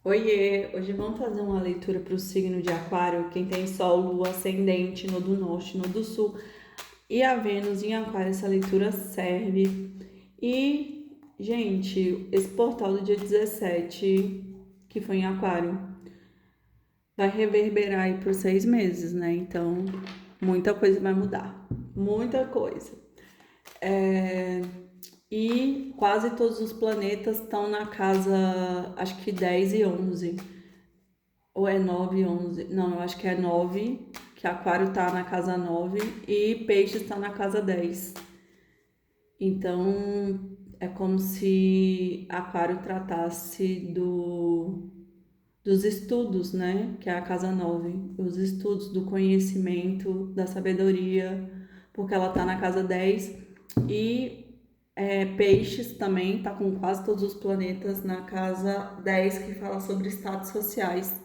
Oiê! Hoje vamos fazer uma leitura para o signo de Aquário, quem tem Sol, Lua, Ascendente no do Norte, no do Sul e a Vênus em Aquário. Essa leitura serve. E, gente, esse portal do dia 17, que foi em Aquário, vai reverberar aí por 6 meses, né? Então, muita coisa vai mudar. Muita coisa. E quase todos os planetas estão na casa, acho que 10 e 11. Ou é 9 e 11? Não, eu acho que é 9, que Aquário tá na casa 9 e Peixes tá na casa 10. Então, é como se Aquário tratasse dos estudos, né? Que é a casa 9. Os estudos do conhecimento, da sabedoria, porque ela tá na casa 10. E Peixes também tá com quase todos os planetas na casa 10, que fala sobre status sociais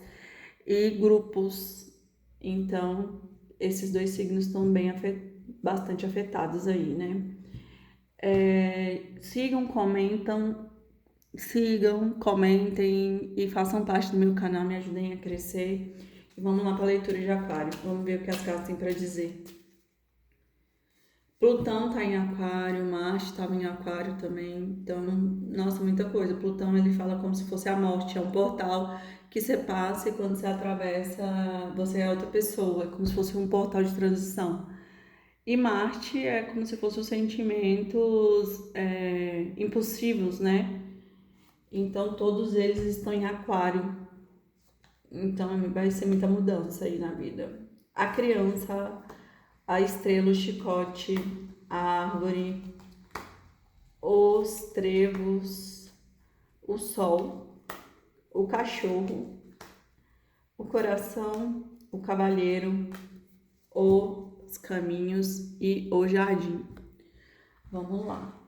e grupos. Então, esses dois signos estão bastante afetados aí, né? Sigam, comentem e façam parte do meu canal, me ajudem a crescer. E vamos lá para a leitura de Aquário. Vamos ver o que as cartas têm para dizer. Plutão tá em Aquário, Marte estava em Aquário também. Então, nossa, muita coisa. Plutão, ele fala como se fosse a morte, é um portal que você passa e quando você atravessa, você é outra pessoa, é como se fosse um portal de transição. E Marte é como se fossem os sentimentos impulsivos, né? Então, todos eles estão em Aquário. Então, vai ser muita mudança aí na vida. A criança, a estrela, o chicote, a árvore, os trevos, o sol, o cachorro, o coração, o cavalheiro, os caminhos e o jardim. Vamos lá.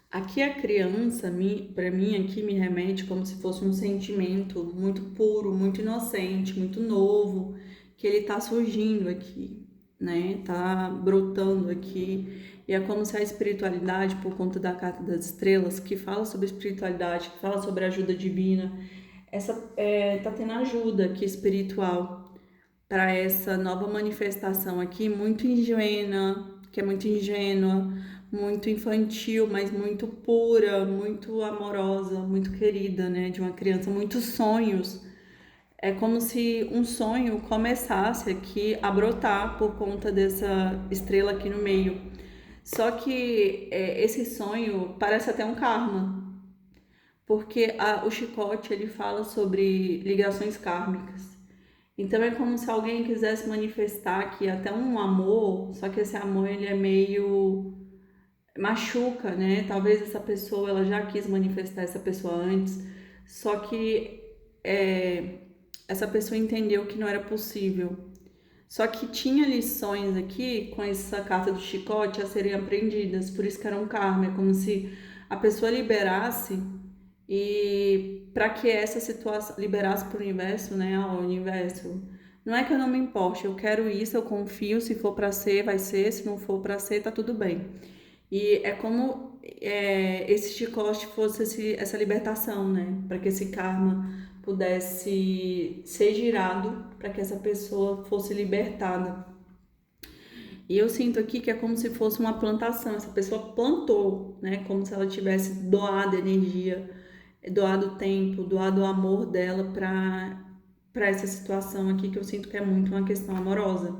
Aqui a criança, para mim, aqui me remete como se fosse um sentimento muito puro, muito inocente, muito novo, que ele tá surgindo aqui, né? Tá brotando aqui. E é como se a espiritualidade, por conta da Carta das Estrelas, que fala sobre espiritualidade, que fala sobre ajuda divina, tá tendo ajuda aqui espiritual para essa nova manifestação aqui, muito ingênua, que é muito ingênua, muito infantil, mas muito pura, muito amorosa, muito querida, né? De uma criança, muitos sonhos. É como se um sonho começasse aqui a brotar por conta dessa estrela aqui no meio. Só que esse sonho parece até um karma, porque o chicote ele fala sobre ligações kármicas. Então é como se alguém quisesse manifestar aqui até um amor, só que esse amor ele é meio machuca, né? Talvez essa pessoa ela já quis manifestar essa pessoa antes, só que é, essa pessoa entendeu que não era possível. Só que tinha lições aqui com essa carta do chicote a serem aprendidas, por isso que era um karma, é como se a pessoa liberasse e para que essa situação liberasse para o universo, né? Ao universo. Não é que eu não me importe, eu quero isso, eu confio, se for para ser, vai ser, se não for para ser, tá tudo bem. E é como esse chicote fosse essa libertação, né? Para que esse karma pudesse ser girado, para que essa pessoa fosse libertada. E eu sinto aqui que é como se fosse uma plantação, essa pessoa plantou, né? Como se ela tivesse doado energia, doado tempo, doado o amor dela para essa situação aqui, que eu sinto que é muito uma questão amorosa.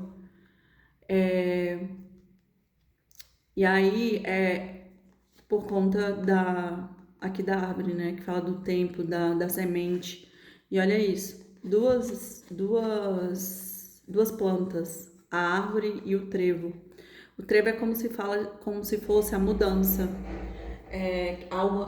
E aí, por conta aqui da árvore, né? Que fala do tempo, da semente. E olha isso, duas plantas, a árvore e o trevo. O trevo é como se fosse a mudança.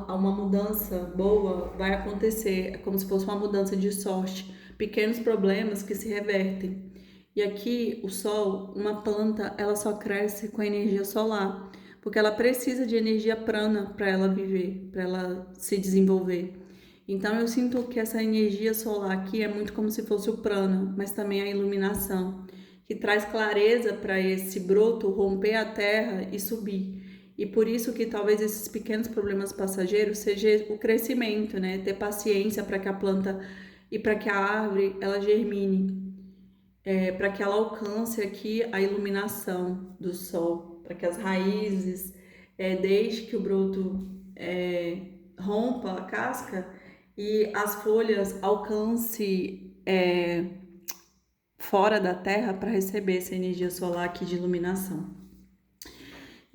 Uma mudança boa vai acontecer, é como se fosse uma mudança de sorte, pequenos problemas que se revertem. E aqui o sol, uma planta, ela só cresce com energia solar, porque ela precisa de energia prana para ela viver, para ela se desenvolver. Então eu sinto que essa energia solar aqui é muito como se fosse o prana, mas também a iluminação, que traz clareza para esse broto romper a terra e subir. E por isso que talvez esses pequenos problemas passageiros seja o crescimento, né? Ter paciência para que a planta e para que a árvore ela germine, para que ela alcance aqui a iluminação do sol, para que as raízes, desde que o broto rompa a casca e as folhas alcance fora da terra para receber essa energia solar aqui de iluminação.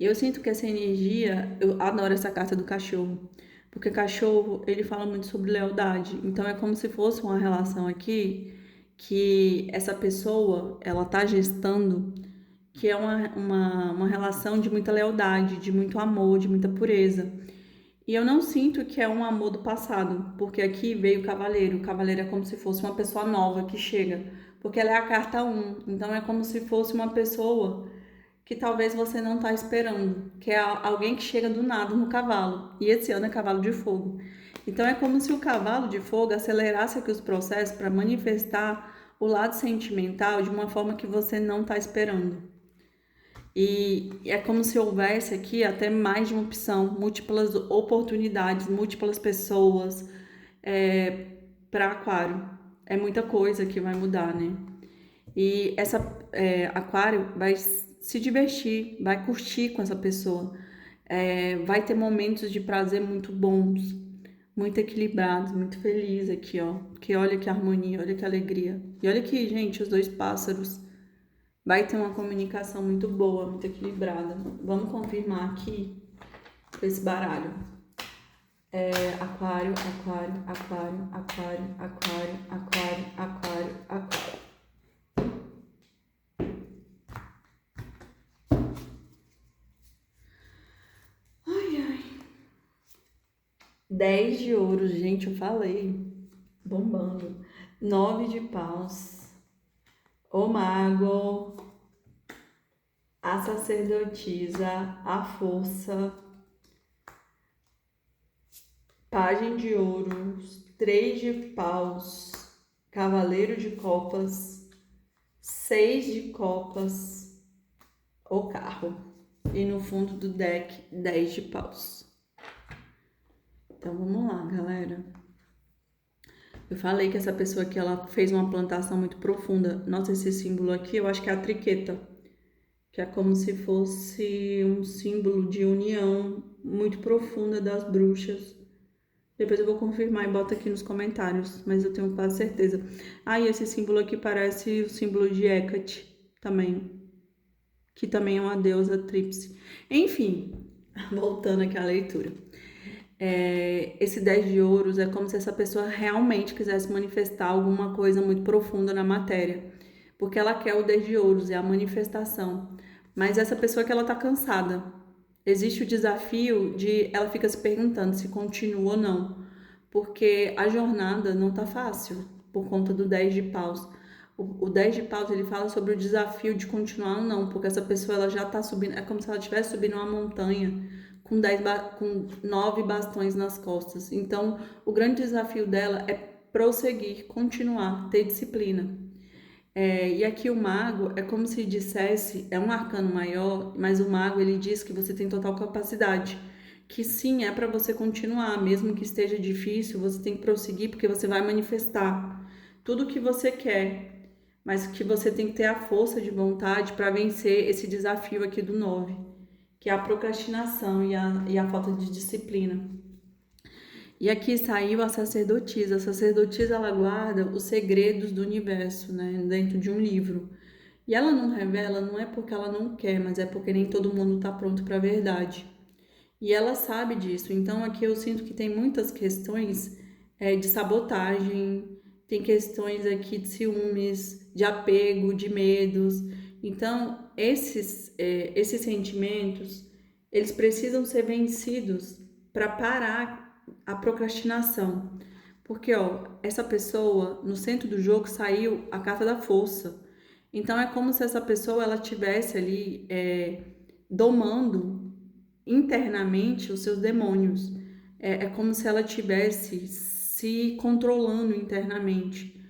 E eu sinto que essa energia, eu adoro essa carta do cachorro, porque cachorro, ele fala muito sobre lealdade. Então é como se fosse uma relação aqui que essa pessoa, ela tá gestando, que é uma relação de muita lealdade, de muito amor, de muita pureza. E eu não sinto que é um amor do passado, porque aqui veio o cavaleiro. O cavaleiro é como se fosse uma pessoa nova que chega, porque ela é a carta 1. Então é como se fosse uma pessoa que talvez você não está esperando, que é alguém que chega do nada no cavalo. E esse ano é cavalo de fogo. Então é como se o cavalo de fogo acelerasse aqui os processos para manifestar o lado sentimental de uma forma que você não está esperando. E é como se houvesse aqui até mais de uma opção, múltiplas oportunidades, múltiplas pessoas para aquário. É muita coisa que vai mudar, né? E essa aquário vai se divertir, vai curtir com essa pessoa. Vai ter momentos de prazer muito bons, muito equilibrados, muito feliz aqui, ó. Que olha que harmonia, olha que alegria. E olha aqui, gente, os dois pássaros. Vai ter uma comunicação muito boa, muito equilibrada. Vamos confirmar aqui com esse baralho. Aquário, aquário, aquário, aquário, aquário, aquário, aquário, aquário. Ai, ai. 10 de ouros, gente, eu falei. Bombando. 9 de paus. O mago. A sacerdotisa. A força. Pajem de ouros. 3 de paus. Cavaleiro de copas. 6 de copas. O carro. E no fundo do deck, 10 de paus. Então vamos lá, galera. Eu falei que essa pessoa aqui, ela fez uma plantação muito profunda. Nossa, esse símbolo aqui, eu acho que é a triqueta, que é como se fosse um símbolo de união muito profunda das bruxas. Depois eu vou confirmar e boto aqui nos comentários, mas eu tenho quase certeza. E esse símbolo aqui parece o símbolo de Hecate também, que também é uma deusa tríplice. Enfim, voltando aqui à leitura. Esse 10 de ouros é como se essa pessoa realmente quisesse manifestar alguma coisa muito profunda na matéria, porque ela quer o 10 de ouros, é a manifestação. Mas essa pessoa que ela tá cansada. Existe o desafio de ela fica se perguntando se continua ou não, porque a jornada não tá fácil por conta do 10 de paus. O 10 de paus, ele fala sobre o desafio de continuar ou não, porque essa pessoa ela já tá subindo, é como se ela estivesse subindo uma montanha com 9 bastões nas costas. Então, o grande desafio dela é prosseguir, continuar, ter disciplina. E aqui o mago é como se dissesse, é um arcano maior, mas o mago ele diz que você tem total capacidade, que sim, é para você continuar, mesmo que esteja difícil, você tem que prosseguir porque você vai manifestar tudo o que você quer, mas que você tem que ter a força de vontade para vencer esse desafio aqui do 9, que é a procrastinação e a falta de disciplina. E aqui saiu a sacerdotisa. A sacerdotisa, ela guarda os segredos do universo, né, dentro de um livro. E ela não revela, não é porque ela não quer, mas é porque nem todo mundo está pronto para a verdade. E ela sabe disso. Então aqui eu sinto que tem muitas questões de sabotagem, tem questões aqui de ciúmes, de apego, de medos. Então esses sentimentos, eles precisam ser vencidos para parar a procrastinação. Porque, essa pessoa, no centro do jogo, saiu a carta da força. Então, é como se essa pessoa, ela tivesse ali domando internamente os seus demônios. É como se ela tivesse se controlando internamente.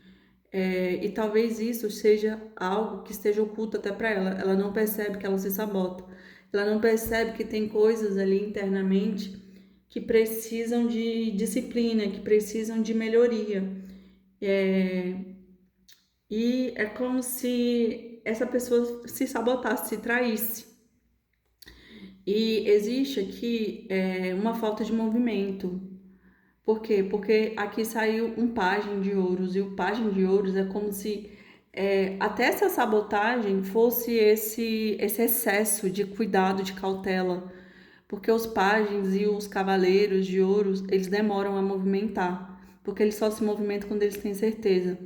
E talvez isso seja algo que esteja oculto até para ela. Ela não percebe que ela se sabota. ela não percebe que tem coisas ali internamente que precisam de disciplina, que precisam de melhoria. E é como se essa pessoa se sabotasse, se traísse. E existe aqui uma falta de movimento. Por quê? Porque aqui saiu um pajem de ouros, e o pajem de ouros é como se até essa sabotagem fosse esse excesso de cuidado, de cautela. Porque os pajens e os cavaleiros de ouros, eles demoram a movimentar, porque eles só se movimentam quando eles têm certeza.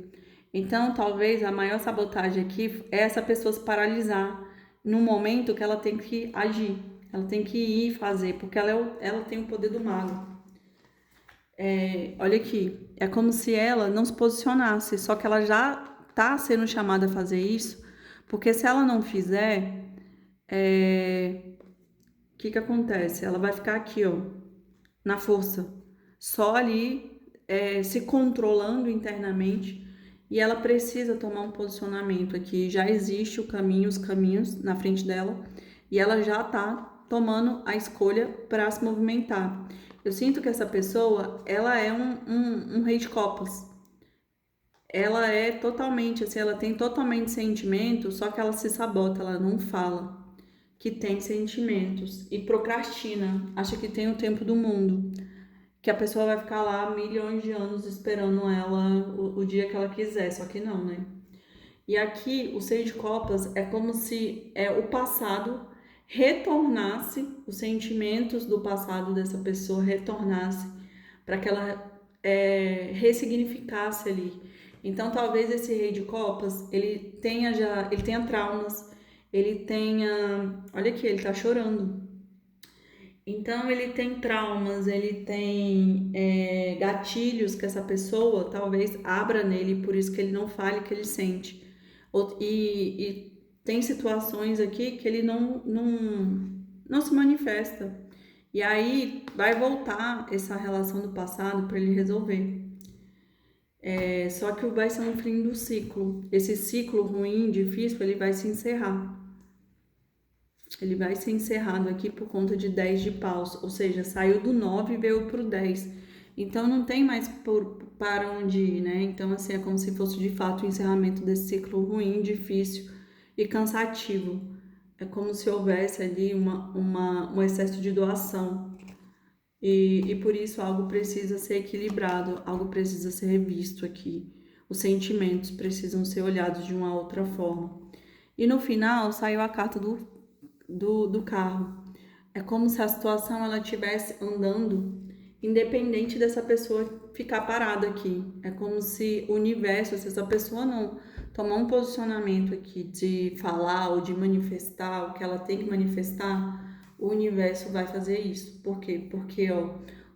Então, talvez a maior sabotagem aqui é essa pessoa se paralisar no momento que ela tem que agir, ela tem que ir fazer, porque ela tem o poder do mago. Olha aqui, é como se ela não se posicionasse, só que ela já está sendo chamada a fazer isso, porque se ela não fizer, o que acontece? Ela vai ficar aqui, ó, na força, só ali se controlando internamente, e ela precisa tomar um posicionamento aqui. Já existe o caminho, os caminhos na frente dela, e ela já está tomando a escolha para se movimentar. Eu sinto que essa pessoa, ela é um rei de copas. Ela é totalmente, assim, ela tem totalmente sentimento, só que ela se sabota, ela não fala que tem sentimentos e procrastina, acha que tem o tempo do mundo, que a pessoa vai ficar lá milhões de anos esperando ela o dia que ela quiser, só que não, né? E aqui o Seis de Copas é como se o passado retornasse, os sentimentos do passado dessa pessoa retornasse para que ela ressignificasse ali. Então talvez esse Rei de Copas ele tenha traumas, ele tenha, olha aqui, ele tá chorando. Então ele tem traumas, ele tem gatilhos que essa pessoa talvez abra nele, por isso que ele não fale o que ele sente. E tem situações aqui que ele não se manifesta. E aí vai voltar essa relação do passado para ele resolver. Só que vai ser um fim do ciclo. Esse ciclo ruim, difícil, ele vai se encerrar. Ele vai ser encerrado aqui por conta de 10 de paus, ou seja, saiu do 9 e veio pro 10. Então não tem mais para onde ir, né? Então assim, é como se fosse de fato o encerramento desse ciclo ruim, difícil e cansativo. É como se houvesse ali um excesso de doação. E por isso algo precisa ser equilibrado, algo precisa ser revisto aqui. Os sentimentos precisam ser olhados de uma outra forma. E no final saiu a carta do carro. É como se a situação ela estivesse andando independente dessa pessoa ficar parada aqui. É como se o universo, se essa pessoa não tomar um posicionamento aqui de falar ou de manifestar o que ela tem que manifestar, o universo vai fazer isso. Por quê? Porque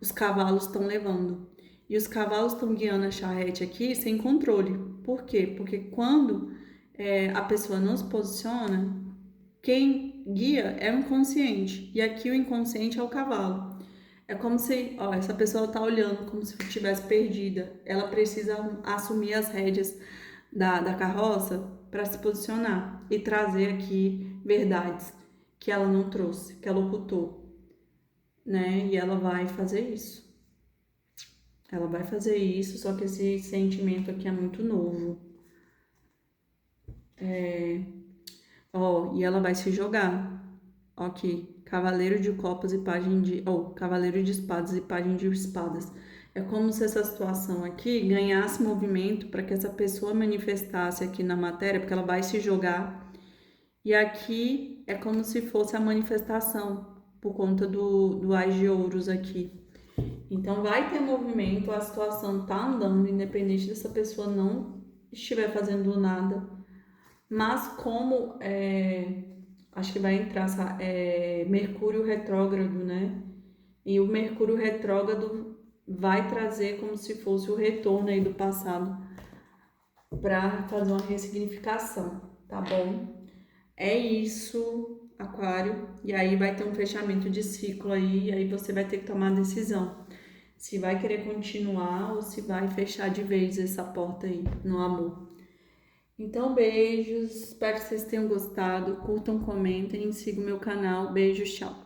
os cavalos estão levando. E os cavalos estão guiando a charrete aqui sem controle. Por quê? Porque quando a pessoa não se posiciona, quem guia é o inconsciente, e aqui o inconsciente é o cavalo. É como se, essa pessoa está olhando como se estivesse perdida. Ela precisa assumir as rédeas da carroça para se posicionar e trazer aqui verdades que ela não trouxe, que ela ocultou, né? E ela vai fazer isso. Ela vai fazer isso, só que esse sentimento aqui é muito novo. E ela vai se jogar. Ok, cavaleiro de copas e pajem de... cavaleiro de espadas e pajem de espadas. É como se essa situação aqui ganhasse movimento para que essa pessoa manifestasse aqui na matéria, porque ela vai se jogar. E aqui é como se fosse a manifestação, por conta do Ás de Ouros aqui. Então vai ter movimento, a situação tá andando, independente dessa pessoa não estiver fazendo nada. Mas como acho que vai entrar Mercúrio retrógrado, né? E o Mercúrio retrógrado vai trazer como se fosse o retorno aí do passado para fazer uma ressignificação, tá bom? É isso, Aquário. E aí vai ter um fechamento de ciclo aí, e aí você vai ter que tomar a decisão se vai querer continuar ou se vai fechar de vez essa porta aí no amor. Então, beijos, espero que vocês tenham gostado, curtam, comentem, sigam meu canal, beijos, tchau!